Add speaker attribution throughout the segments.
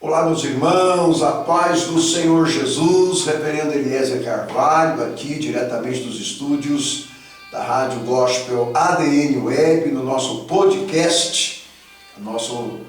Speaker 1: Olá, meus irmãos, a paz do Senhor Jesus, Reverendo Eliezer Carvalho, aqui diretamente dos estúdios da Rádio Gospel ADN Web, no nosso podcast, nosso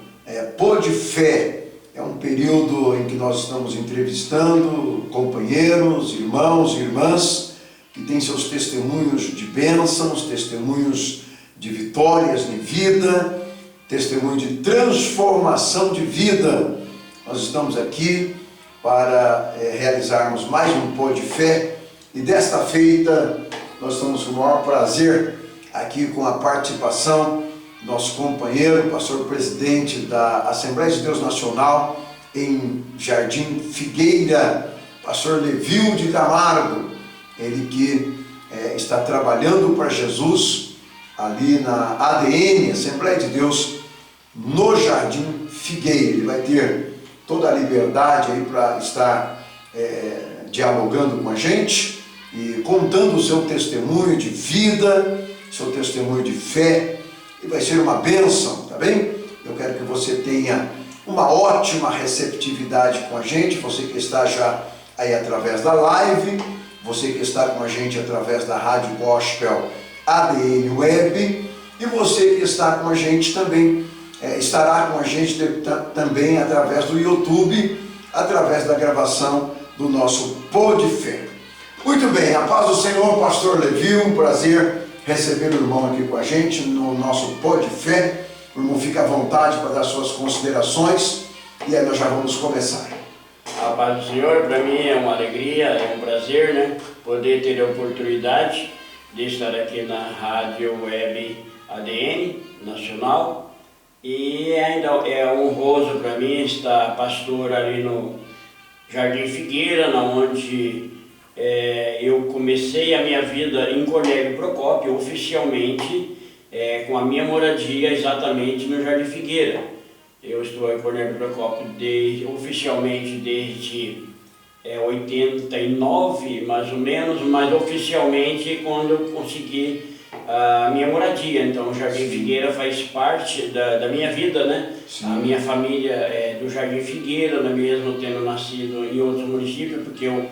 Speaker 1: Pod Fé. É um período em que nós estamos entrevistando companheiros, irmãos e irmãs que têm seus testemunhos de bênçãos, testemunhos de vitórias de vida, testemunho de transformação de vida. Nós estamos aqui para realizarmos mais um Pod Fé e desta feita nós estamos com o maior prazer aqui com a participação do nosso companheiro, pastor presidente da Assembleia de Deus Nacional em Jardim Figueira, pastor Levilde Camargo, ele que está trabalhando para Jesus ali na ADN, Assembleia de Deus no Jardim Figueira. Ele vai ter toda a liberdade aí para estar dialogando com a gente e contando o seu testemunho de vida, seu testemunho de fé, e vai ser uma bênção, tá bem? Eu quero que você tenha uma ótima receptividade com a gente, você que está já aí através da live, você que está com a gente através da Rádio Gospel ADN Web, e você que está com a gente também estará com a gente também através do YouTube, através da gravação do nosso Pod Fé. Muito bem, a paz do Senhor, pastor Levi, um prazer receber o irmão aqui com a gente no nosso Pod Fé. O irmão fica à vontade para dar suas considerações e aí nós já vamos começar.
Speaker 2: A paz do Senhor, para mim é uma alegria, é um prazer, né, poder ter a oportunidade de estar aqui na Rádio Web ADN Nacional. E ainda é honroso para mim estar pastor ali no Jardim Figueira, onde eu comecei a minha vida em Cornélio Procópio, oficialmente, com a minha moradia exatamente no Jardim Figueira. Eu estou em Cornélio Procópio oficialmente desde 89, mais ou menos, mas oficialmente quando eu consegui a minha moradia. Então o Jardim Figueira faz parte da minha vida, né? Sim. A minha família é do Jardim Figueira, mesmo tendo nascido em outros municípios, porque eu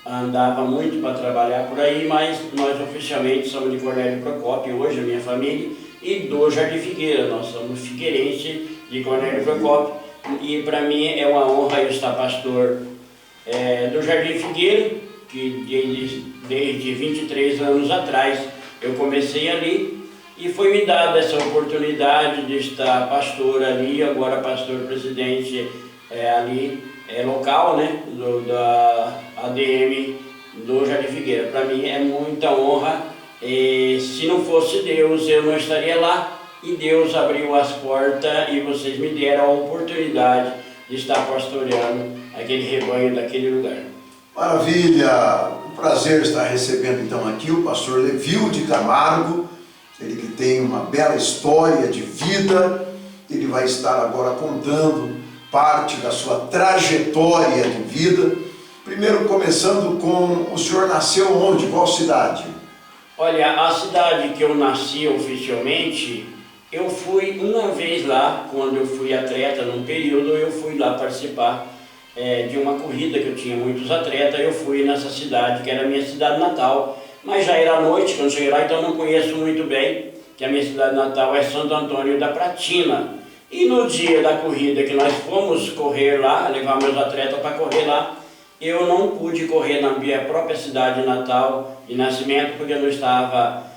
Speaker 2: andava muito para trabalhar por aí, mas nós oficialmente somos de Cornélio Procópio hoje, a minha família, e do Jardim Figueira. Nós somos figueirenses de Cornélio Procópio, e para mim é uma honra eu estar pastor do Jardim Figueira, que desde 23 anos atrás eu comecei ali e foi me dada essa oportunidade de estar pastor ali, agora pastor presidente ali local, né, da ADM do Jardim Figueira. Para mim é muita honra, e se não fosse Deus eu não estaria lá, e Deus abriu as portas e vocês me deram a oportunidade de estar pastoreando aquele rebanho daquele lugar.
Speaker 1: Maravilha! Prazer estar recebendo então aqui o pastor Levilde Camargo, ele que tem uma bela história de vida. Ele vai estar agora contando parte da sua trajetória de vida. Primeiro começando com, o senhor nasceu onde? Qual cidade?
Speaker 2: Olha, a cidade que eu nasci oficialmente, eu fui uma vez lá, quando eu fui atleta num período, eu fui lá participar de uma corrida que eu tinha muitos atletas. Eu fui nessa cidade, que era a minha cidade natal, mas já era noite quando cheguei lá, então eu não conheço muito bem, que a minha cidade natal é Santo Antônio da Pratina. E no dia da corrida que nós fomos correr lá, levar meus atletas para correr lá, eu não pude correr na minha própria cidade natal de nascimento, porque eu não estava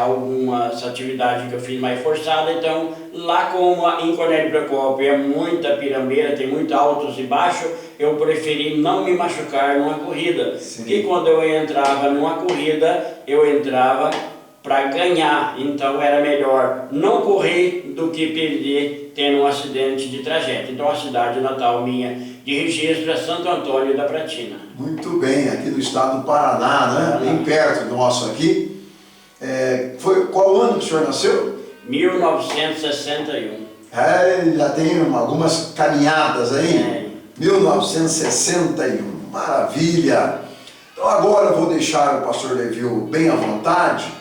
Speaker 2: algumas atividades que eu fiz mais forçada. Então lá, como em Cornélio Procópio é muita pirambeira, tem muito altos e baixos, eu preferi não me machucar numa corrida. Sim. E quando eu entrava numa corrida, eu entrava para ganhar, então era melhor não correr do que perder tendo um acidente de trajeto. Então a cidade natal minha de registro é Santo Antônio da Pratina.
Speaker 1: Muito bem, aqui do estado do Paraná, né? Bem perto do nosso aqui. Foi qual ano que o senhor nasceu?
Speaker 2: 1961.
Speaker 1: Já tem algumas caminhadas aí. 1961, maravilha. Então agora eu vou deixar o pastor Levi bem à vontade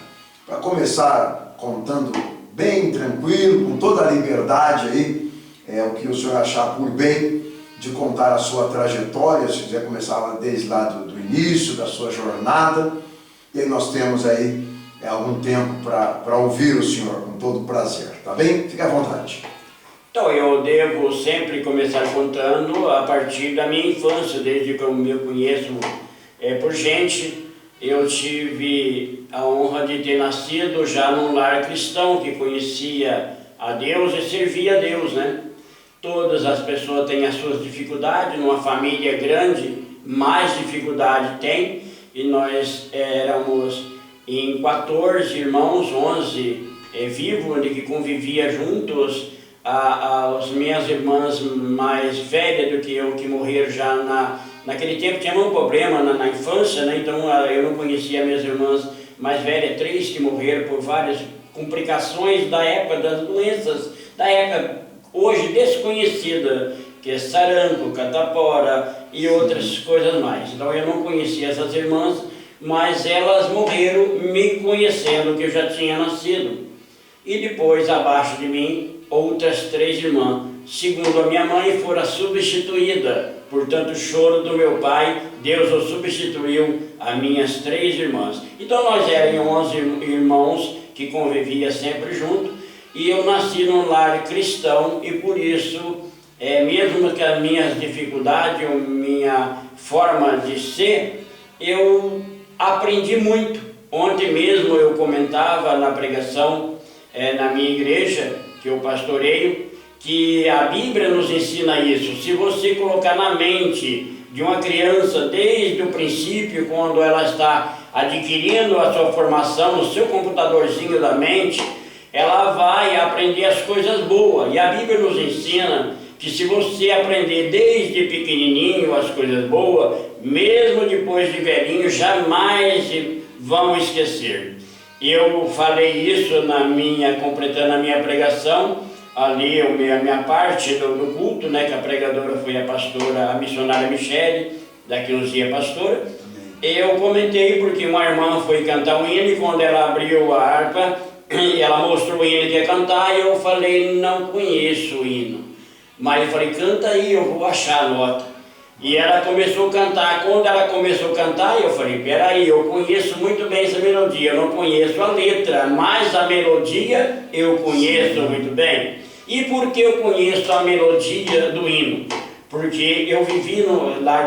Speaker 1: para começar contando bem tranquilo, com toda a liberdade aí, o que o senhor achar por bem, de contar a sua trajetória, se quiser começar desde lá do início da sua jornada. E aí nós temos aí algum tempo para ouvir o senhor, com todo prazer, tá bem? Fique à vontade.
Speaker 2: Então, eu devo sempre começar contando a partir da minha infância, desde que eu me conheço por gente. Eu tive a honra de ter nascido já num lar cristão que conhecia a Deus e servia a Deus, né? Todas as pessoas têm as suas dificuldades, numa família grande, mais dificuldade tem, e nós éramos em 14 irmãos, 11 vivos, onde que convivia juntos. As minhas irmãs mais velhas do que eu, que morreram já naquele tempo, tinha um problema na infância, né? Então eu não conhecia minhas irmãs mais velhas, 3 que morreram por várias complicações da época, das doenças da época hoje desconhecida, que é sarampo, catapora e outras coisas mais. Então eu não conhecia essas irmãs, mas elas morreram me conhecendo que eu já tinha nascido. E depois, abaixo de mim, outras 3 irmãs, segundo a minha mãe, foram substituídas. Portanto, o choro do meu pai, Deus o substituiu a minhas 3 irmãs. Então nós éramos 11 irmãos que conviviam sempre juntos, e eu nasci num lar cristão, e por isso, mesmo que as minhas dificuldades, a minha forma de ser, eu aprendi muito. Ontem mesmo eu comentava na pregação, na minha igreja, que eu pastoreio, que a Bíblia nos ensina isso. Se você colocar na mente de uma criança, desde o princípio, quando ela está adquirindo a sua formação, no seu computadorzinho da mente, ela vai aprender as coisas boas. E a Bíblia nos ensina que se você aprender desde pequenininho as coisas boas, mesmo depois de velhinho, jamais vão esquecer. Eu falei isso completando a minha pregação, ali a minha parte do culto, né, que a pregadora foi a pastora, a missionária Michele, daqui uns dias pastora. Eu comentei porque uma irmã foi cantar um hino, e quando ela abriu a harpa, ela mostrou o hino que ia cantar, e eu falei, não conheço o hino. Mas eu falei, canta aí, eu vou achar a nota. E ela começou a cantar. Quando ela começou a cantar, eu falei, peraí, eu conheço muito bem essa melodia, eu não conheço a letra, mas a melodia eu conheço muito bem. E por que eu conheço a melodia do hino? Porque eu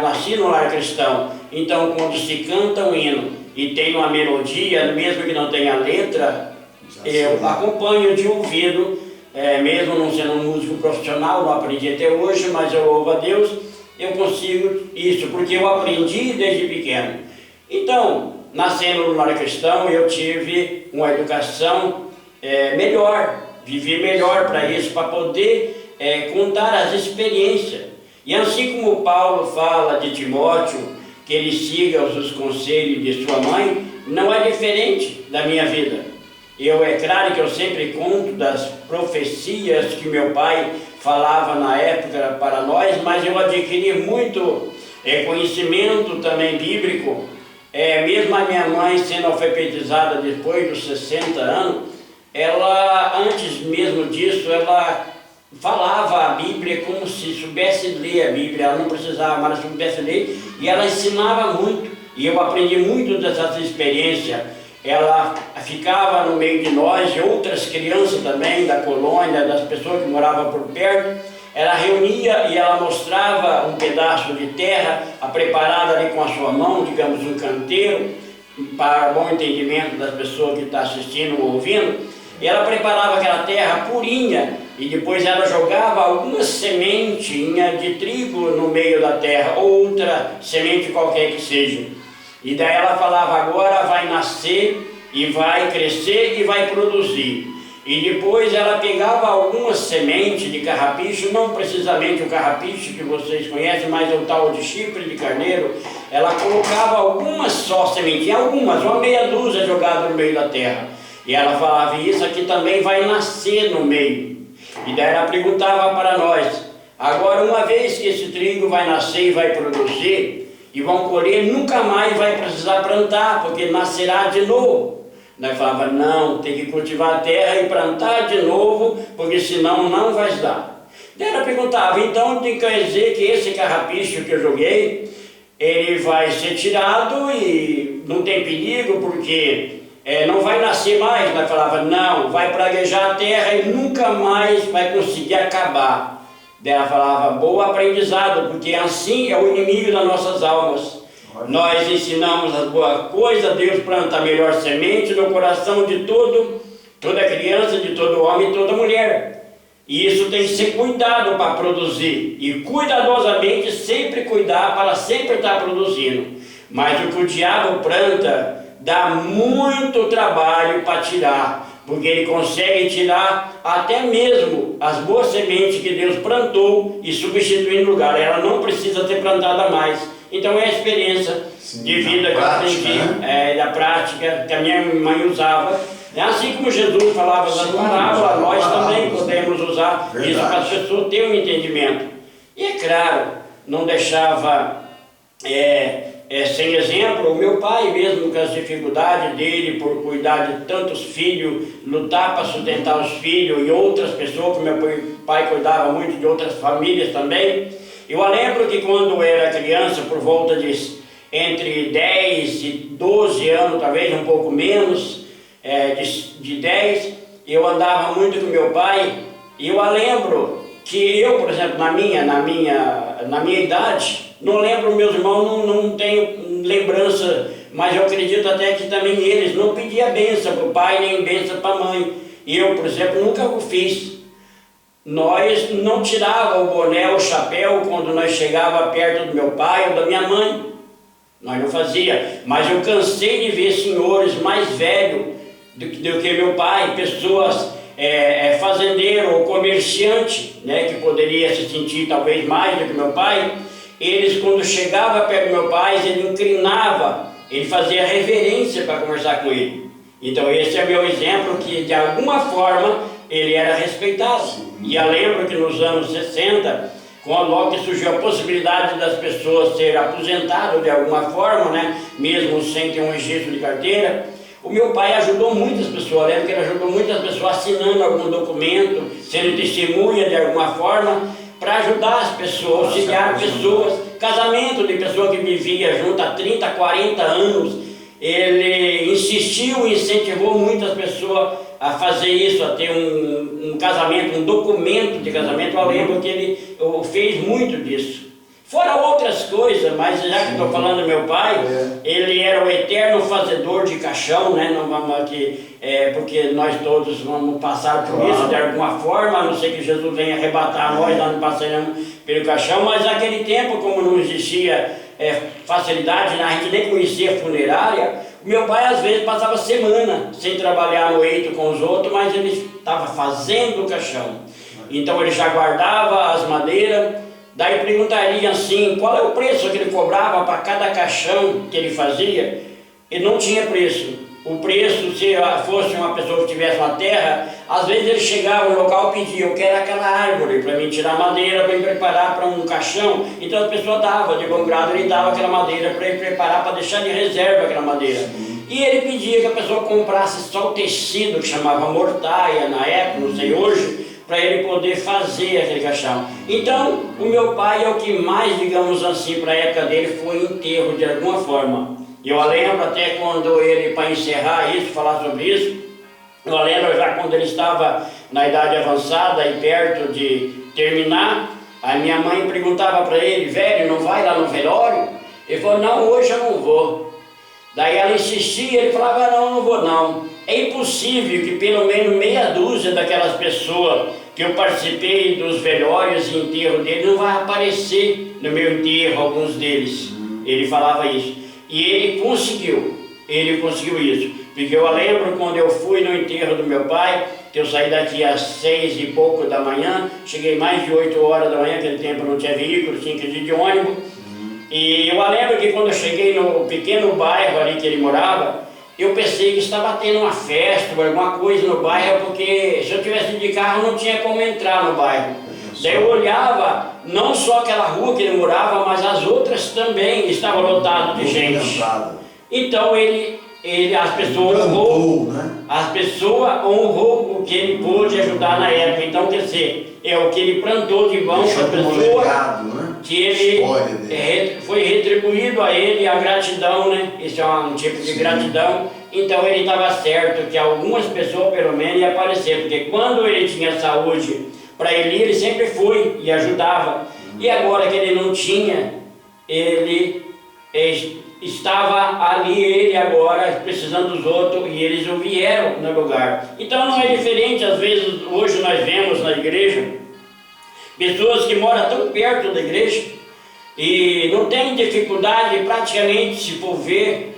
Speaker 2: nasci no lar cristão. Então, quando se canta um hino e tem uma melodia, mesmo que não tenha letra, eu acompanho de ouvido, mesmo não sendo um músico profissional, não aprendi até hoje, mas eu louvo a Deus, eu consigo isso, porque eu aprendi desde pequeno. Então, nascendo no lar cristão, eu tive uma educação melhor, vivi melhor para isso, para poder contar as experiências. E assim como Paulo fala de Timóteo, que ele siga os conselhos de sua mãe, não é diferente da minha vida. É claro que eu sempre conto das profecias que meu pai falava na época para nós, mas eu adquiri muito conhecimento também bíblico. Mesmo a minha mãe sendo alfabetizada depois dos 60 anos, ela, antes mesmo disso, ela falava a Bíblia como se soubesse ler a Bíblia. Ela não precisava, mas soubesse ler, e ela ensinava muito, e eu aprendi muito dessas experiências. Ela ficava no meio de nós e outras crianças também da colônia, das pessoas que moravam por perto. Ela reunia e ela mostrava um pedaço de terra preparada ali com a sua mão, digamos um canteiro, para bom entendimento das pessoas que estão assistindo ou ouvindo. E ela preparava aquela terra purinha, e depois ela jogava alguma sementinha de trigo no meio da terra, ou outra semente qualquer que seja. E daí ela falava, agora vai nascer, e vai crescer, e vai produzir. E depois ela pegava alguma semente de carrapicho, não precisamente o carrapicho que vocês conhecem, mas o tal de chifre de carneiro. Ela colocava algumas só sementinhas, algumas, uma meia dúzia jogada no meio da terra. E ela falava, isso aqui também vai nascer no meio. E daí ela perguntava para nós, agora uma vez que esse trigo vai nascer e vai produzir, e vão colher, nunca mais vai precisar plantar, porque nascerá de novo. Nós falávamos, não, tem que cultivar a terra e plantar de novo, porque senão não vai dar. Daí ela perguntava, então quer dizer que esse carrapicho que eu joguei, ele vai ser tirado e não tem perigo, porque não vai nascer mais? Ela falava, não, vai praguejar a terra e nunca mais vai conseguir acabar. Daí ela falava, boa aprendizado, porque assim é o inimigo das nossas almas. Nós ensinamos as boas coisas, Deus planta a melhor semente no coração de toda criança, de todo homem e toda mulher. E isso tem que ser cuidado para produzir. E cuidadosamente sempre cuidar para sempre estar produzindo. Mas o que o diabo planta dá muito trabalho para tirar. Porque ele consegue tirar até mesmo as boas sementes que Deus plantou e substituir no lugar. Ela não precisa ser plantada mais. Então é a experiência de vida que eu aprendi, da prática que a minha mãe usava. Assim como Jesus falava da parábola, nós também podemos usar isso para as pessoas terem um entendimento. E é claro, não deixava sem exemplo o meu pai mesmo, com as dificuldades dele por cuidar de tantos filhos, lutar para sustentar os filhos e outras pessoas, que meu pai cuidava muito de outras famílias também. Eu lembro que quando eu era criança, por volta de entre 10 e 12 anos, talvez um pouco menos, de 10, eu andava muito com meu pai, e eu lembro que eu, por exemplo, na minha idade, não lembro, meus irmãos não tenho lembrança, mas eu acredito até que também eles não pediam bênção para o pai, nem bênção para a mãe. Eu, por exemplo, nunca o fiz. Nós não tirávamos o boné ou o chapéu quando nós chegávamos perto do meu pai ou da minha mãe. Nós não fazia, mas eu cansei de ver senhores mais velhos do que meu pai, pessoas fazendeiro ou comerciante, né, que poderia se sentir talvez mais do que meu pai. Eles, quando chegavam perto do meu pai, ele inclinava, ele fazia reverência para conversar com ele. Então esse é meu exemplo, que de alguma forma ele era respeitado. E eu lembro que nos anos 60, logo que surgiu a possibilidade das pessoas serem aposentadas de alguma forma, né, mesmo sem ter um registro de carteira, o meu pai ajudou muitas pessoas. Eu lembro que ele ajudou muitas pessoas assinando algum documento, sendo testemunha de alguma forma, para ajudar as pessoas, auxiliar pessoas, casamento de pessoa que vivia junto há 30, 40 anos. Ele insistiu e incentivou muitas pessoas a fazer isso, a ter um casamento, um documento de casamento. Eu lembro que ele fez muito disso. Fora outras coisas, mas já que estou falando do meu pai, ele era o eterno fazedor de caixão, né? Não vamos aqui, porque nós todos vamos passar por isso de alguma forma, a não ser que Jesus venha arrebatar nós não passaremos pelo caixão, mas naquele tempo, como não existia facilidade, a gente nem conhecia funerária, o meu pai às vezes passava semana sem trabalhar no eito com os outros, mas ele estava fazendo o caixão. Então ele já guardava as madeiras. Daí perguntaria assim, qual é o preço que ele cobrava para cada caixão que ele fazia? Ele não tinha preço. O preço, se fosse uma pessoa que tivesse uma terra, às vezes ele chegava no local e pedia, eu quero aquela árvore para mim tirar madeira, para me preparar para um caixão. Então a pessoa dava, de bom grado, ele dava aquela madeira para ele preparar, para deixar de reserva aquela madeira. E ele pedia que a pessoa comprasse só o tecido, que chamava mortaia na época, não sei hoje, para ele poder fazer aquele caixão. Então, o meu pai é o que mais, digamos assim, para a época dele, foi enterro de alguma forma. Eu lembro até quando ele, para encerrar isso, falar sobre isso, eu lembro já quando ele estava na idade avançada e perto de terminar, a minha mãe perguntava para ele, velho, não vai lá no velório? Ele falou, não, hoje eu não vou. Daí ela insistia, ele falava, não vou não. É impossível que pelo menos meia dúzia daquelas pessoas que eu participei dos velórios e enterro dele não vai aparecer no meu enterro, alguns deles. Ele falava isso. E ele conseguiu isso. Porque eu lembro quando eu fui no enterro do meu pai, que eu saí daqui às 6 e pouco da manhã, cheguei mais de 8 horas da manhã, naquele tempo não tinha veículo, tinha que ir de ônibus. E eu lembro que quando eu cheguei no pequeno bairro ali que ele morava, eu pensei que estava tendo uma festa ou alguma coisa no bairro, porque se eu tivesse de carro não tinha como entrar no bairro. Daí eu olhava, não só aquela rua que ele morava, mas as outras também estavam lotadas de gente. Então as pessoas honrou, né? As pessoas honrou o que ele pôde ajudar na época. Então, quer dizer, é o que ele plantou de bom para a pessoa,
Speaker 1: legado, né?
Speaker 2: que ele foi retribuído a ele a gratidão, né? Isso é um tipo de gratidão. Então ele estava certo que algumas pessoas pelo menos iam aparecer, porque quando ele tinha saúde para ele sempre foi e ajudava. E agora que ele não tinha, ele estava ali, ele agora precisando dos outros, e eles o vieram no lugar. Então não é diferente, às vezes hoje nós vemos na igreja pessoas que moram tão perto da igreja e não tem dificuldade, praticamente, se for ver,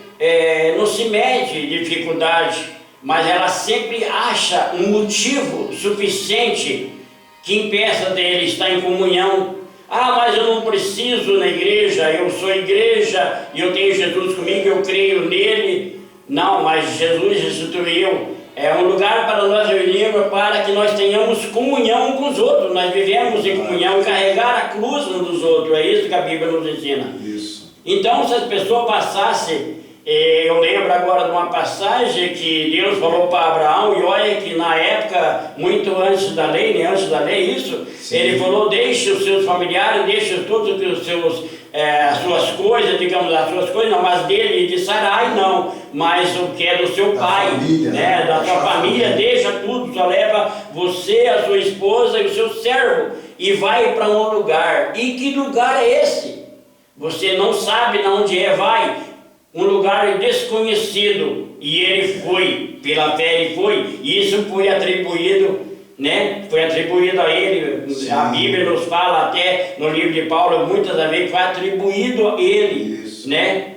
Speaker 2: não se mede dificuldade, mas ela sempre acha um motivo suficiente que impeça dele estar em comunhão. Ah, mas eu não preciso na igreja, eu sou igreja e eu tenho Jesus comigo, eu creio nele. Não, mas Jesus instituiu um lugar para nós reunirmos, para que nós tenhamos comunhão com os outros. Nós vivemos em comunhão, carregar a cruz uns dos outros. É isso que a Bíblia nos ensina.
Speaker 1: Isso.
Speaker 2: Então, se as pessoas passassem, eu lembro agora de uma passagem que Deus falou para Abraão, e olha que na época, muito antes da lei, né, antes da lei, isso, sim, ele falou: deixe os seus familiares, deixe todos os seus, as suas coisas, digamos, as suas coisas, não, mas dele, de Sarai, não, mas o que é do seu pai, família, né, da sua família, deixa tudo, só leva você, a sua esposa e o seu servo, e vai para um lugar. E que lugar é esse? Você não sabe de onde vai. Um lugar desconhecido, e ele foi, pela fé ele foi, e isso foi atribuído, né? Foi atribuído a ele. Sim. A Bíblia nos fala até no livro de Paulo, muitas vezes foi atribuído a ele, isso, né?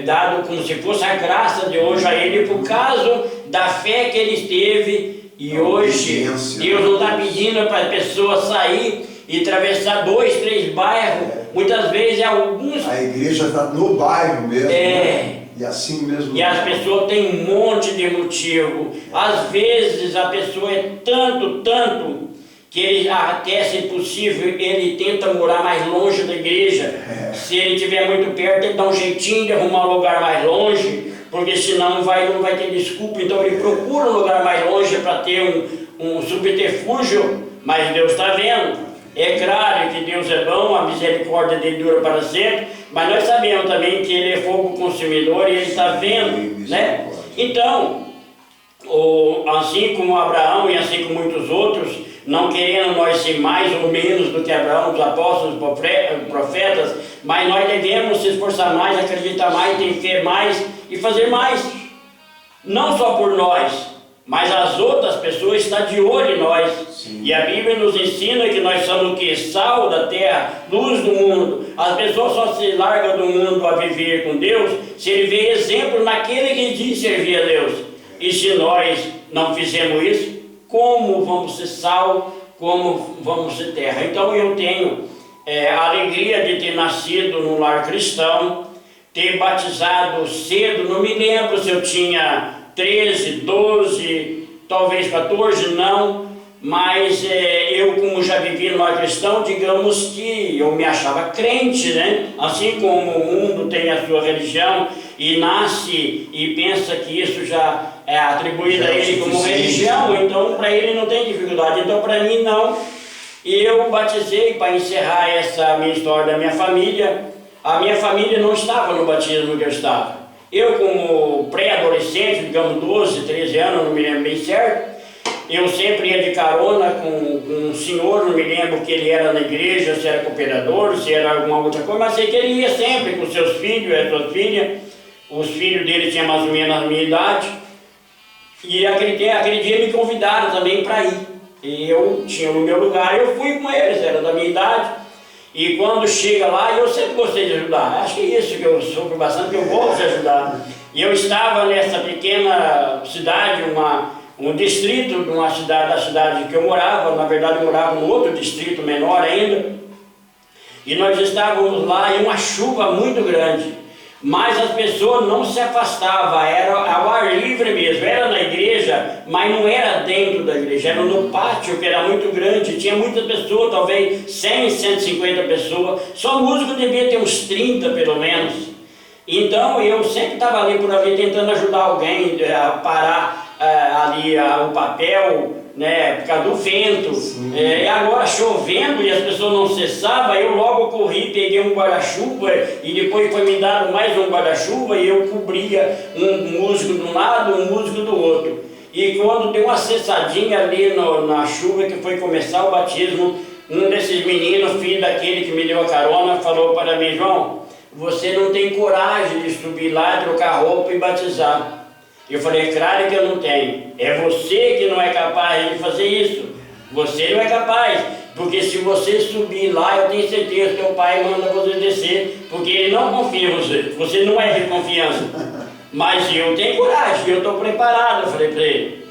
Speaker 2: Dado como se fosse a graça de hoje a ele, por causa da fé que ele teve. E hoje Deus não está pedindo para a pessoa sair e atravessar 2, 3 bairros. Muitas vezes alguns... A igreja está no bairro mesmo, né? E assim mesmo. E as pessoas têm um monte de motivo. Às vezes a pessoa é tanto, que ele, até se possível, ele tenta morar mais longe da igreja. Se ele estiver muito perto, ele dá um jeitinho de arrumar um lugar mais longe, porque senão não vai ter desculpa. Então ele procura um lugar mais longe para ter um subterfúgio, mas Deus está vendo. É claro que Deus é bom, a misericórdia dele dura para sempre, mas nós sabemos também que ele é fogo consumidor e ele está vendo, né? Então, assim como Abraão e assim como muitos outros, não querendo nós ser mais ou menos do que Abraão, os apóstolos, profetas, mas nós devemos se esforçar mais, acreditar mais, ter fé mais e fazer mais, não só por nós, mas as outras pessoas estão de olho em nós. Sim. E a Bíblia nos ensina que nós somos o que? Sal da terra, luz do mundo. As pessoas só se largam do mundo a viver com Deus se ele vê exemplo naquele que diz servir a Deus. E se nós não fizermos isso, como vamos ser sal, como vamos ser terra? Então eu tenho a alegria de ter nascido num lar cristão, ter batizado cedo, não me lembro se eu tinha 13, 12, talvez 14, não, mas eu, como já vivi no lar cristão, digamos que eu me achava crente, né? Assim como o mundo tem a sua religião e nasce e pensa que isso já é atribuído a ele como religião, então para ele não tem dificuldade, então para mim não. E eu batizei, para encerrar essa minha história da minha família. A minha família não estava no batismo que eu estava. Eu, como pré-adolescente, digamos 12, 13 anos, não me lembro bem certo, eu sempre ia de carona com um senhor, não me lembro que ele era na igreja, se era cooperador, se era alguma outra coisa, mas sei que ele ia sempre com seus filhos, as suas filhas. Os filhos dele tinham mais ou menos a minha idade, e aquele dia me convidaram também para ir. E eu tinha no meu lugar, eu fui com eles, era da minha idade. E quando chega lá, eu sempre gostei de ajudar. Acho que é isso que eu sofro bastante, que eu gosto de ajudar. E eu estava nessa pequena cidade, um distrito de uma cidade, da cidade que eu morava. Na verdade, eu morava num outro distrito menor ainda. E nós estávamos lá em uma chuva muito grande. Mas as pessoas não se afastavam, era ao ar livre mesmo, era na igreja, mas não era dentro da igreja, era no pátio, que era muito grande, tinha muitas pessoas, talvez 100, 150 pessoas, só músico devia ter uns 30 pelo menos. Então eu sempre estava ali por ali tentando ajudar alguém a parar ali o papel, né, por causa do vento, e agora chovendo e as pessoas não cessavam, eu logo corri, peguei um guarda-chuva e depois foi me dado mais um guarda-chuva e eu cobria um musgo de um lado, um musgo do outro. E quando deu uma cessadinha ali na chuva que foi começar o batismo, um desses meninos, filho daquele que me deu a carona, falou para mim: João, você não tem coragem de subir lá, trocar roupa e batizar. Eu falei: é claro que eu não tenho. É você que não é capaz de fazer isso. Você não é capaz. Porque se você subir lá, eu tenho certeza que teu pai manda você descer, porque ele não confia em você. Você não é de confiança. Mas eu tenho coragem, eu estou preparado, eu falei para ele.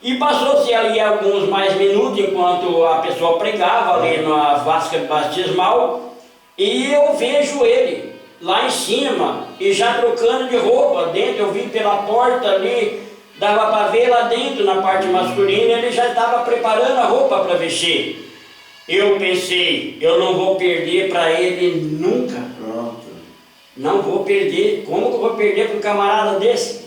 Speaker 2: E passou-se ali alguns mais minutos, enquanto a pessoa pregava ali na vasca batismal, e eu vejo ele lá em cima, e já trocando de roupa dentro. Eu vi pela porta ali, dava para ver lá dentro, na parte masculina, ele já estava preparando a roupa para vestir. Eu pensei: eu não vou perder para ele nunca.
Speaker 1: Pronto.
Speaker 2: Não vou perder. Como que eu vou perder para um camarada desse?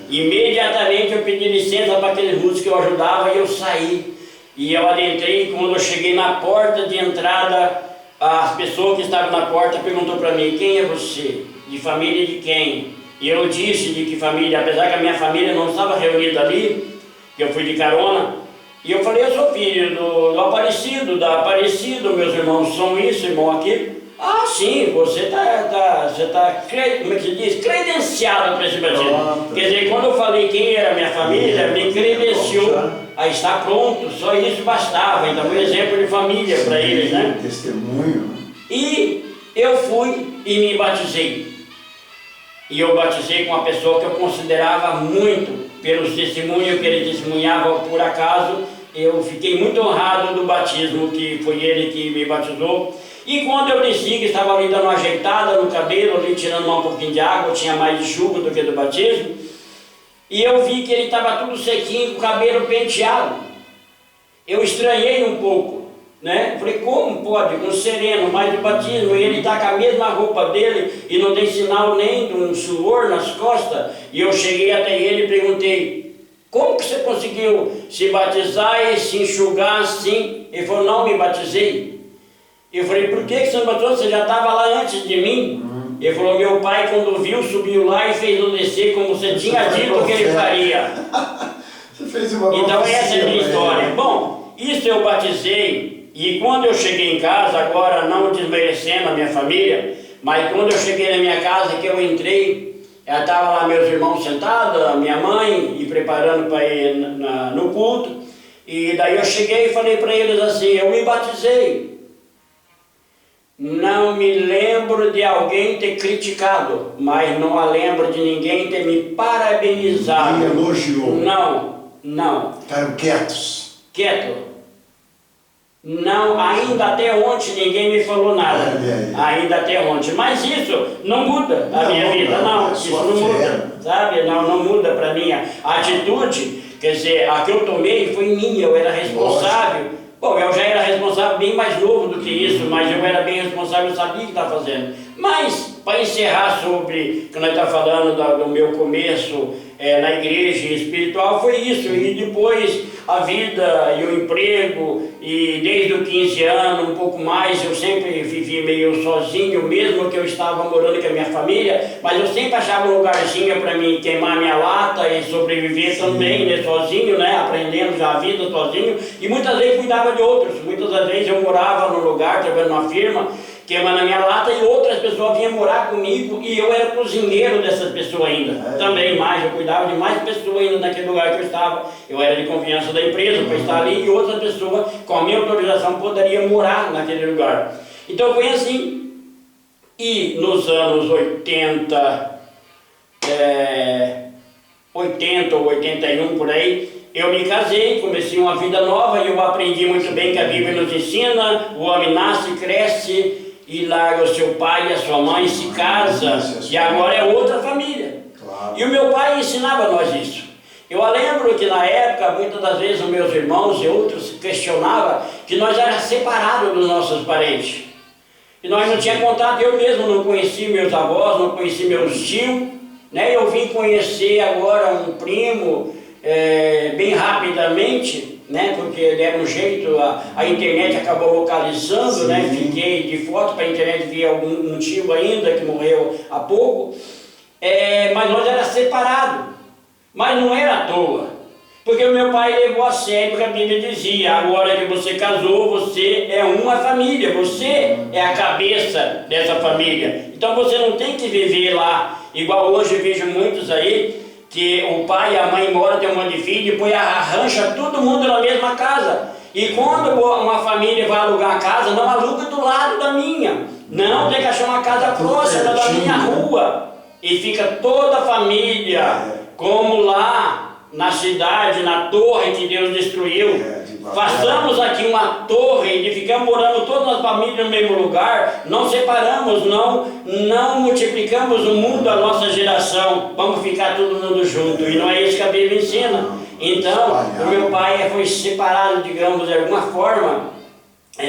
Speaker 2: Imediatamente eu pedi licença para aqueles músicos que eu ajudava e eu saí. E eu adentrei, e quando eu cheguei na porta de entrada, as pessoas que estavam na porta perguntou para mim: quem é você? De família de quem? E eu disse de que família, apesar que a minha família não estava reunida ali, que eu fui de carona. E eu falei: eu sou filho do Aparecido, da Aparecido, meus irmãos são isso, irmão aquilo. Ah, sim, você está como é que se diz? Credenciado para esse batismo. Quer dizer, quando eu falei quem era a minha família, me credenciou a estar pronto, só isso bastava. Então, um exemplo de família para eles, né?
Speaker 1: Testemunho.
Speaker 2: E eu fui e me batizei. E eu batizei com uma pessoa que eu considerava muito, pelos testemunhos que ele testemunhava. Por acaso, eu fiquei muito honrado do batismo, que foi ele que me batizou. E quando eu desci, que estava ali dando uma ajeitada no cabelo, ali tirando um pouquinho de água, tinha mais de chuva do que do batismo, e eu vi que ele estava tudo sequinho, com o cabelo penteado. Eu estranhei um pouco, né? Falei: como pode? Um sereno, mais do batismo, e ele está com a mesma roupa dele e não tem sinal nem de um suor nas costas. E eu cheguei até ele e perguntei: como que você conseguiu se batizar e se enxugar assim? Ele falou: não me batizei. Eu falei: por que você não batizou? Você já estava lá antes de mim. Ele falou: meu pai, quando viu, subiu lá e fez eu descer como você tinha dito que ele faria.
Speaker 1: Você fez uma
Speaker 2: então essa é a minha história. Bom, isso eu batizei, e quando eu cheguei em casa, agora não desmerecendo a minha família, mas quando eu cheguei na minha casa, que eu entrei, estavam lá meus irmãos sentados, a minha mãe, e preparando para ir no culto. E daí eu cheguei e falei para eles assim: eu me batizei. Não me lembro de alguém ter criticado, mas não a lembro de ninguém ter me parabenizado.
Speaker 1: Me elogiou.
Speaker 2: Não.
Speaker 1: Ficaram quietos.
Speaker 2: Quieto. Não, ainda até ontem ninguém me falou nada. Ainda até ontem. Mas isso não muda a minha vida, não. Isso não muda, sabe? Não muda para mim. A atitude, quer dizer, a que eu tomei foi minha, eu era responsável. Bom, eu já era responsável bem mais novo do que isso, mas eu era bem responsável, eu sabia o que estava fazendo. Mas, para encerrar sobre, que nós estamos falando do meu começo na igreja espiritual, foi isso. E depois a vida e o emprego, e desde os 15 anos, um pouco mais, eu sempre vivi meio sozinho, mesmo que eu estava morando com a minha família, mas eu sempre achava um lugarzinho para mim queimar minha lata e sobreviver também, né, sozinho, né, aprendendo já a vida sozinho, e muitas vezes cuidava de outros. Muitas das vezes eu morava num lugar, trabalhando numa firma, queimando a minha lata, e outras pessoas vinham morar comigo, e eu era cozinheiro dessas pessoas ainda. Também mais, eu cuidava de mais pessoas ainda naquele lugar que eu estava. Eu era de confiança da empresa para estar ali, e outras pessoas, com a minha autorização, poderiam morar naquele lugar. Então foi assim. E nos anos 80 ou 81 por aí, eu me casei, comecei uma vida nova, e eu aprendi muito bem que a Bíblia nos ensina: o homem nasce, cresce e larga o seu pai e a sua mãe, se casa, e agora é outra família.
Speaker 1: Claro.
Speaker 2: E o meu pai ensinava nós isso. Eu lembro que na época, muitas das vezes, os meus irmãos e outros questionavam que nós éramos separados dos nossos parentes. E nós não tínhamos contato, eu mesmo não conheci meus avós, não conheci meus tios, né? Eu vim conhecer agora um primo, bem rapidamente, né? Porque deram um jeito, a internet acabou localizando, né? Fiquei de foto para a internet ver algum tio ainda que morreu há pouco, mas nós era separado, mas não era à toa. Porque o meu pai levou a sério, porque a Bíblia dizia, agora que você casou, você é uma família, você é a cabeça dessa família. Então você não tem que viver lá, igual hoje eu vejo muitos aí, que o pai e a mãe moram, tem um monte de filho, depois arrancha todo mundo na mesma casa. E quando uma família vai alugar a casa, não aluga do lado da minha. Não, tem que achar uma casa próxima da minha rua. E fica toda a família, como lá na cidade, na torre que Deus destruiu. Façamos aqui uma torre e ficamos morando todas as famílias no mesmo lugar, não separamos, não multiplicamos o mundo, a nossa geração, vamos ficar todo mundo junto, e não é isso que a Bíblia ensina. Então, o meu pai foi separado, digamos, de alguma forma,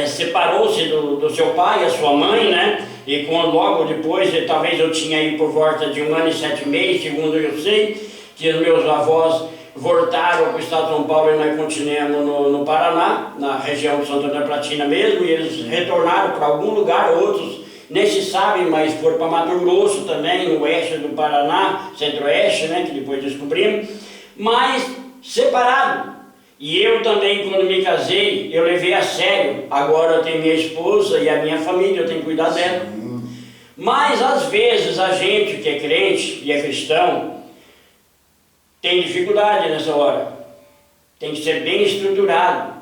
Speaker 2: separou-se do seu pai, a sua mãe, né? E logo depois, talvez eu tinha aí por volta de 1 ano e 7 meses, segundo eu sei, que os meus avós voltaram para o estado de São Paulo e nós continuamos no Paraná, na região de Santo André Platina mesmo, e eles retornaram para algum lugar, outros nem se sabem, mas foram para Mato Grosso também, no oeste do Paraná, centro-oeste, né, que depois descobrimos, mas separado. E eu também, quando me casei, eu levei a sério, agora eu tenho minha esposa e a minha família, eu tenho que cuidar dela. Mas às vezes a gente que é crente e é cristão, tem dificuldade nessa hora, tem que ser bem estruturado.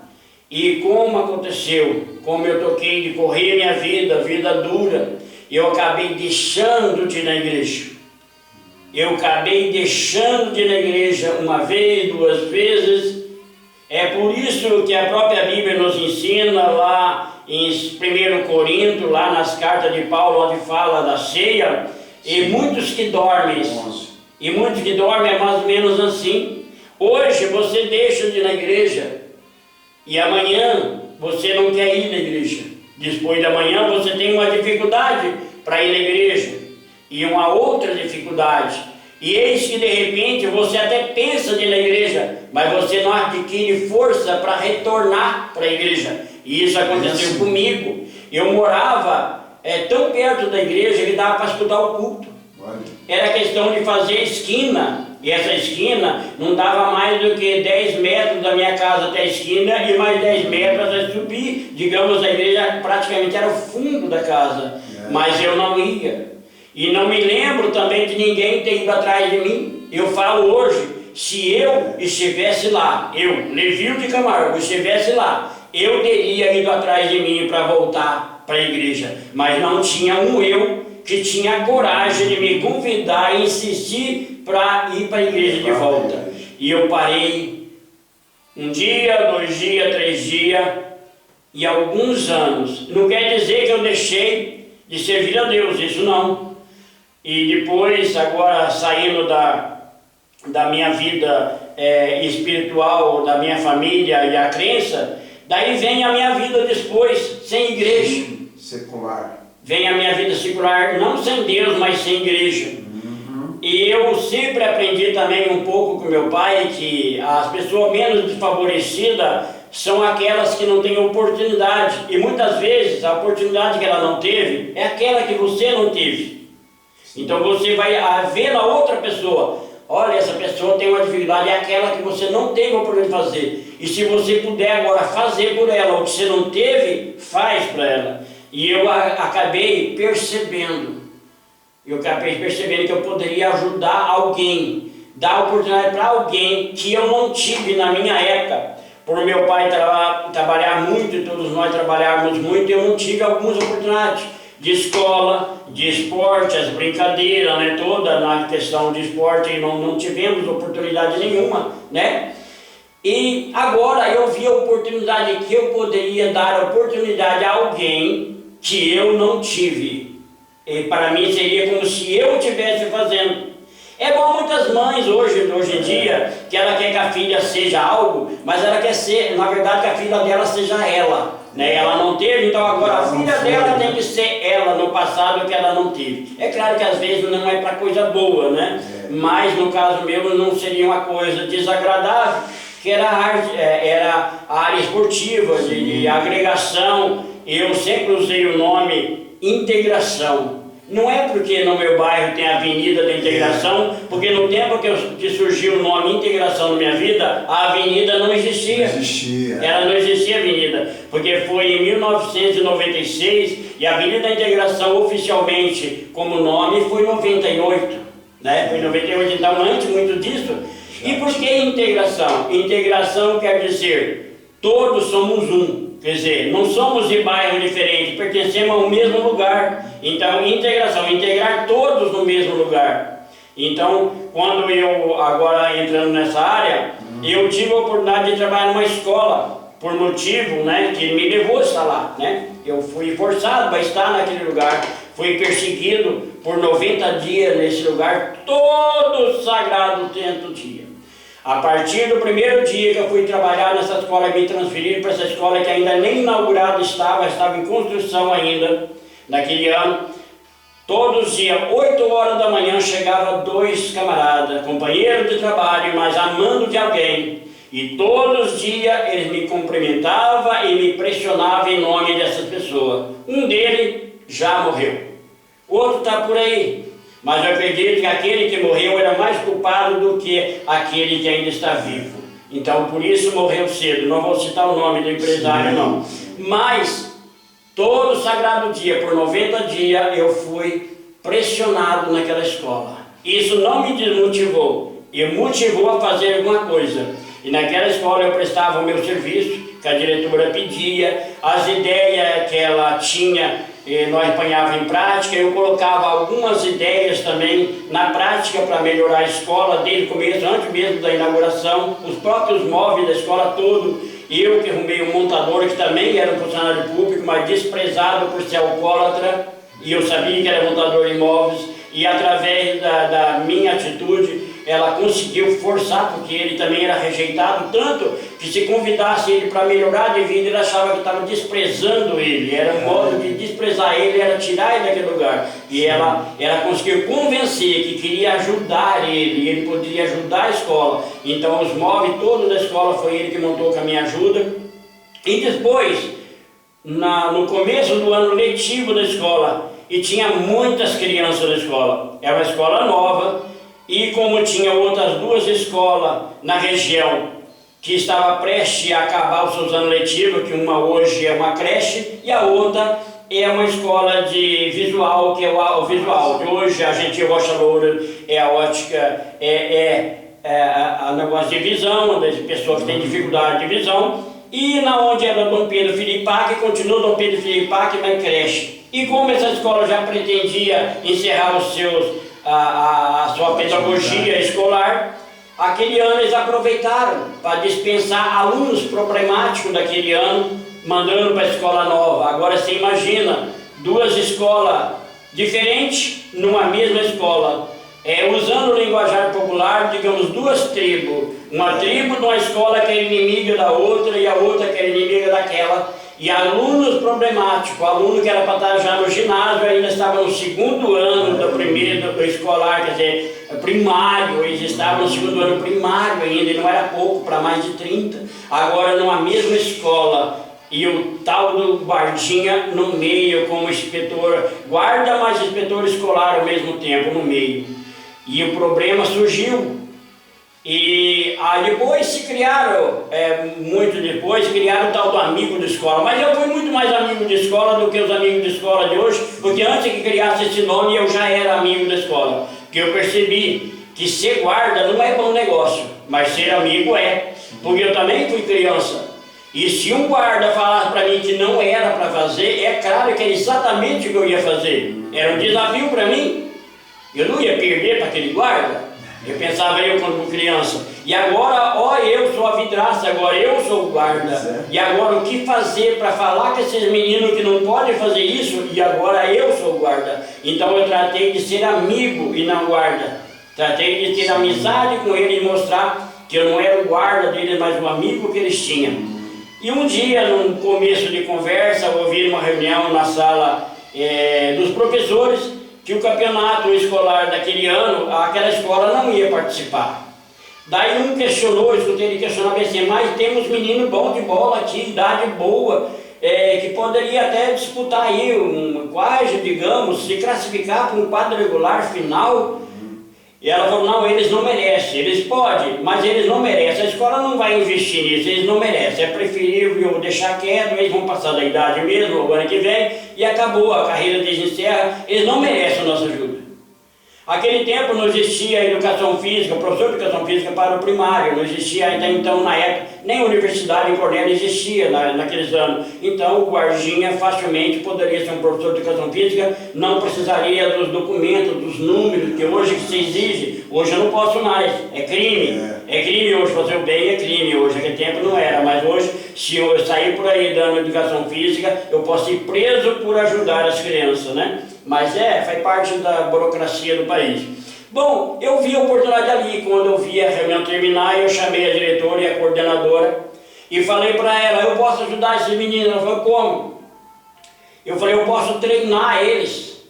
Speaker 2: E como aconteceu, como eu toquei de correr minha vida dura, eu acabei deixando de ir na igreja. Eu acabei deixando de ir na igreja uma vez, 2 vezes. É por isso que a própria Bíblia nos ensina lá em 1 Corinto, lá nas cartas de Paulo, onde fala da ceia, e muitos que dormem. E muitos que dormem é mais ou menos assim. Hoje você deixa de ir na igreja e amanhã você não quer ir na igreja. Depois da manhã você tem uma dificuldade para ir na igreja e uma outra dificuldade. E eis que de repente você até pensa de ir na igreja, mas você não adquire força para retornar para a igreja. E isso aconteceu comigo. Eu morava tão perto da igreja que dava para escutar o culto. Era questão de fazer esquina, e essa esquina não dava mais do que 10 metros da minha casa até a esquina, e mais 10 metros a subir, digamos, a igreja praticamente era o fundo da casa, mas eu não ia. E não me lembro também de ninguém ter ido atrás de mim. Eu falo hoje, se eu estivesse lá, eu, Levío de Camargo, estivesse lá, eu teria ido atrás de mim para voltar para a igreja, mas não tinha um eu que tinha a coragem de me convidar e insistir para ir para a igreja de volta. E eu parei 1 dia, 2 dias, 3 dias e alguns anos. Não quer dizer que eu deixei de servir a Deus, isso não. E depois, agora saindo da minha vida espiritual, da minha família e a crença, daí vem a minha vida depois, sem igreja.
Speaker 1: Secular.
Speaker 2: Vem a minha vida secular, não sem Deus, mas sem igreja. E eu sempre aprendi também um pouco com meu pai que as pessoas menos desfavorecidas são aquelas que não têm oportunidade. E muitas vezes a oportunidade que ela não teve é aquela que você não teve. Então você vai ver na outra pessoa, olha, essa pessoa tem uma dificuldade, é aquela que você não teve a oportunidade de fazer. E se você puder agora fazer por ela o que você não teve, faz para ela. E eu acabei percebendo que eu poderia ajudar alguém, dar oportunidade para alguém que eu não tive na minha época. Por meu pai trabalhar muito, e todos nós trabalharmos muito, eu não tive algumas oportunidades de escola, de esporte, as brincadeiras, né, toda na questão de esporte, não tivemos oportunidade nenhuma, né? E agora eu vi a oportunidade que eu poderia dar a oportunidade a alguém que eu não tive. E para mim seria como se eu estivesse fazendo. É igual muitas mães hoje em dia, que ela quer que a filha seja algo, mas ela quer ser, na verdade, que a filha dela seja ela. Né? Ela não teve, então agora a filha dela tem que ser ela no passado que ela não teve. É claro que às vezes não é para coisa boa, né? mas no caso meu não seria uma coisa desagradável, que era a área esportiva, de agregação. Eu sempre usei o nome Integração. Não é porque no meu bairro tem a Avenida da Integração, porque no tempo que surgiu o nome Integração na minha vida, a avenida não existia. Ela não existia avenida, porque foi em 1996 e a Avenida da Integração oficialmente como nome foi em 98, né? Foi em 98, então antes muito disso. E por que integração? Integração quer dizer todos somos um. Quer dizer, não somos de bairro diferente, pertencemos ao mesmo lugar. Então, integração, integrar todos no mesmo lugar. Então, quando eu, agora entrando nessa área, eu tive a oportunidade de trabalhar numa escola, por motivo, né, que me levou a estar lá, né? Eu fui forçado para estar naquele lugar, fui perseguido por 90 dias nesse lugar, todo sagrado santo dia. A partir do primeiro dia que eu fui trabalhar nessa escola, me transferiram para essa escola que ainda nem inaugurada estava em construção ainda, naquele ano. Todos os dias, 8 horas da manhã, chegavam 2 camaradas, companheiros de trabalho, mas amando de alguém. E todos os dias eles me cumprimentavam e me pressionavam em nome dessas pessoas. Um deles já morreu, outro está por aí. Mas eu acredito que aquele que morreu era mais culpado do que aquele que ainda está vivo. Então, por isso morreu cedo. Não vou citar o nome do empresário, não. Mas, todo sagrado dia, por 90 dias, eu fui pressionado naquela escola. Isso não me desmotivou. E motivou a fazer alguma coisa. E naquela escola eu prestava o meu serviço, que a diretora pedia, as ideias que ela tinha, nós apanhávamos em prática. Eu colocava algumas ideias também na prática para melhorar a escola desde o começo, antes mesmo da inauguração, os próprios móveis da escola todo. Eu que arrumei um montador que também era um funcionário público, mas desprezado por ser alcoólatra, e eu sabia que era montador de imóveis, e através da minha atitude ela conseguiu forçar, porque ele também era rejeitado, tanto que se convidasse ele para melhorar de vida, ele achava que estava desprezando ele. Era um modo de desprezar ele, era tirar ele daquele lugar. E ela conseguiu convencer que queria ajudar ele, ele poderia ajudar a escola. Então os móveis todos da escola foi ele que montou com a minha ajuda. E depois, no começo do ano letivo da escola, e tinha muitas crianças na escola, era uma escola nova, e como tinha outras 2 escolas na região que estava prestes a acabar os seus anos letivos, que uma hoje é uma creche e a outra é uma escola de visual, que é o visual. De hoje a gente Rocha Loura é a ótica, a negócio de visão, das pessoas que têm dificuldade de visão, e na onde era Dom Pedro Filipac, continua Dom Pedro Filipac, mas creche. E como essa escola já pretendia encerrar a sua pedagogia escolar, aquele ano eles aproveitaram para dispensar alunos problemáticos daquele ano, mandando para a escola nova. Agora você imagina, 2 escolas diferentes numa mesma escola, usando o linguajar popular, digamos 2 tribos. Uma tribo de uma escola que é inimiga da outra e a outra que é inimiga daquela. E alunos problemáticos, aluno que era para estar já no ginásio, ainda estava no 2º ano do primeiro do escolar, quer dizer, primário, eles estavam no 2º ano primário ainda, e não era pouco, para mais de 30. Agora, numa mesma escola, e o tal do guardinha no meio, como inspetor, guarda mais inspetor escolar ao mesmo tempo, no meio. E o problema surgiu. E aí depois se criaram, muito depois, criaram o tal do amigo de escola. Mas eu fui muito mais amigo de escola do que os amigos de escola de hoje, porque antes que criasse esse nome eu já era amigo da escola. Porque eu percebi que ser guarda não é bom negócio, mas ser amigo é. Porque eu também fui criança. E se um guarda falasse para mim que não era para fazer, é claro que era exatamente o que eu ia fazer. Era um desafio para mim. Eu não ia perder para aquele guarda. Eu pensava quando criança, e agora, eu sou a vidraça, agora eu sou o guarda. E agora o que fazer para falar com esses meninos que não podem fazer isso, e agora eu sou o guarda. Então eu tratei de ser amigo e não guarda. Tratei de ter amizade com ele e mostrar que eu não era o guarda deles, mas o amigo que eles tinham. E um dia, no começo de conversa, eu ouvi uma reunião na sala dos professores, que o campeonato escolar daquele ano, aquela escola não ia participar. Daí um questionou, eu escutei ele questionar assim, mas temos menino bom de bola aqui, idade boa, que poderia até disputar aí quase, digamos, se classificar para um quadrangular final. E ela falou, não, eles não merecem, eles podem, mas eles não merecem, a escola não vai investir nisso, eles não merecem, é preferível deixar quieto, eles vão passar da idade mesmo, o ano que vem, e acabou, a carreira deles encerra, eles não merecem a nossa ajuda. Aquele tempo não existia educação física, professor de educação física para o primário, não existia ainda então na época, nem universidade em Cornélio existia naqueles anos. Então o guardinha facilmente poderia ser um professor de educação física, não precisaria dos documentos, dos números, que hoje que se exige, hoje eu não posso mais, é crime. É crime hoje, fazer o bem é crime hoje, naquele tempo não era, mas hoje, se eu sair por aí dando educação física, eu posso ir preso por ajudar as crianças, né? Mas faz parte da burocracia do país. Bom, eu vi a oportunidade ali, quando eu vi a reunião terminar, eu chamei a diretora e a coordenadora e falei para ela, eu posso ajudar esses meninos? Ela falou, como? Eu falei, eu posso treinar eles.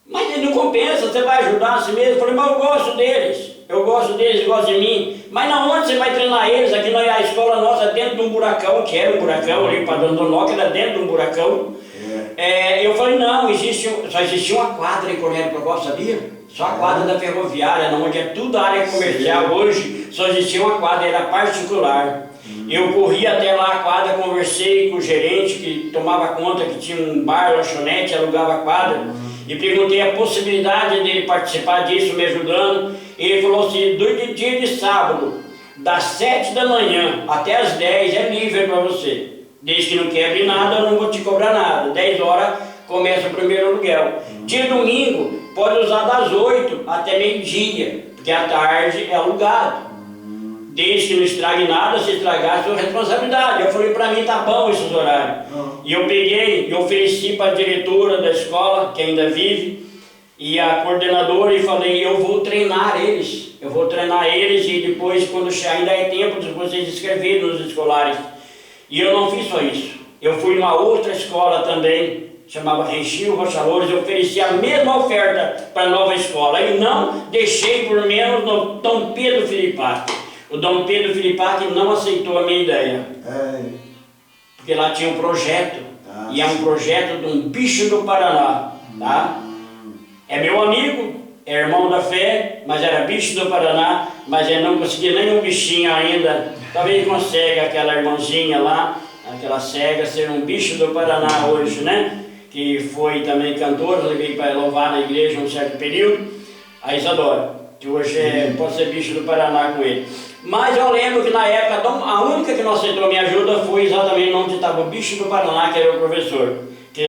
Speaker 2: Mas não compensa, você vai ajudar assim mesmo? Eu falei, mas eu gosto deles, eles gostam de mim. Mas na onde você vai treinar eles? Aqui a escola nossa é dentro de um buracão, que era um buracão ali para Dondonó, que era dentro de um buracão. Eu falei, não, só existia uma quadra em Cornélio Procópio, sabia? Só a quadra da ferroviária, onde é tudo área comercial. Hoje, só existia uma quadra, era particular. Eu corri até lá a quadra, conversei com o gerente que tomava conta, que tinha um bar, lanchonete, alugava a quadra, e perguntei a possibilidade dele participar disso, me ajudando. Ele falou assim, do dia de sábado, das 7 da manhã até as 10 é livre para você. Desde que não quebre nada, eu não vou te cobrar nada. 10 horas começa o primeiro aluguel. Dia domingo, pode usar das 8 até meio-dia, porque à tarde é alugado. Desde que não estrague nada, se estragar é sua responsabilidade. Eu falei, para mim tá bom esses horários. E eu peguei e ofereci para a diretora da escola, que ainda vive, e a coordenadora, e falei, eu vou treinar eles. E depois, quando ainda é tempo de vocês escreverem nos escolares. E eu não fiz só isso. Eu fui numa outra escola também, chamava Renchio Rocha Loures, eu ofereci a mesma oferta para a nova escola. E não deixei por menos no Dom Pedro Filipac. O Dom Pedro Filipac não aceitou a minha ideia. Porque lá tinha um projeto. E é um projeto de um bicho do Paraná. Tá? É meu amigo, é irmão da fé, mas era bicho do Paraná, mas ele não conseguia nenhum bichinho ainda. Talvez consiga aquela irmãzinha lá, aquela cega, ser um bicho do Paraná hoje, né? Que foi também cantora, levei para louvar na igreja um certo período, a Isadora, que hoje pode ser bicho do Paraná com ele. Mas eu lembro que na época, a única que não aceitou minha ajuda foi exatamente onde estava o bicho do Paraná, que era o professor.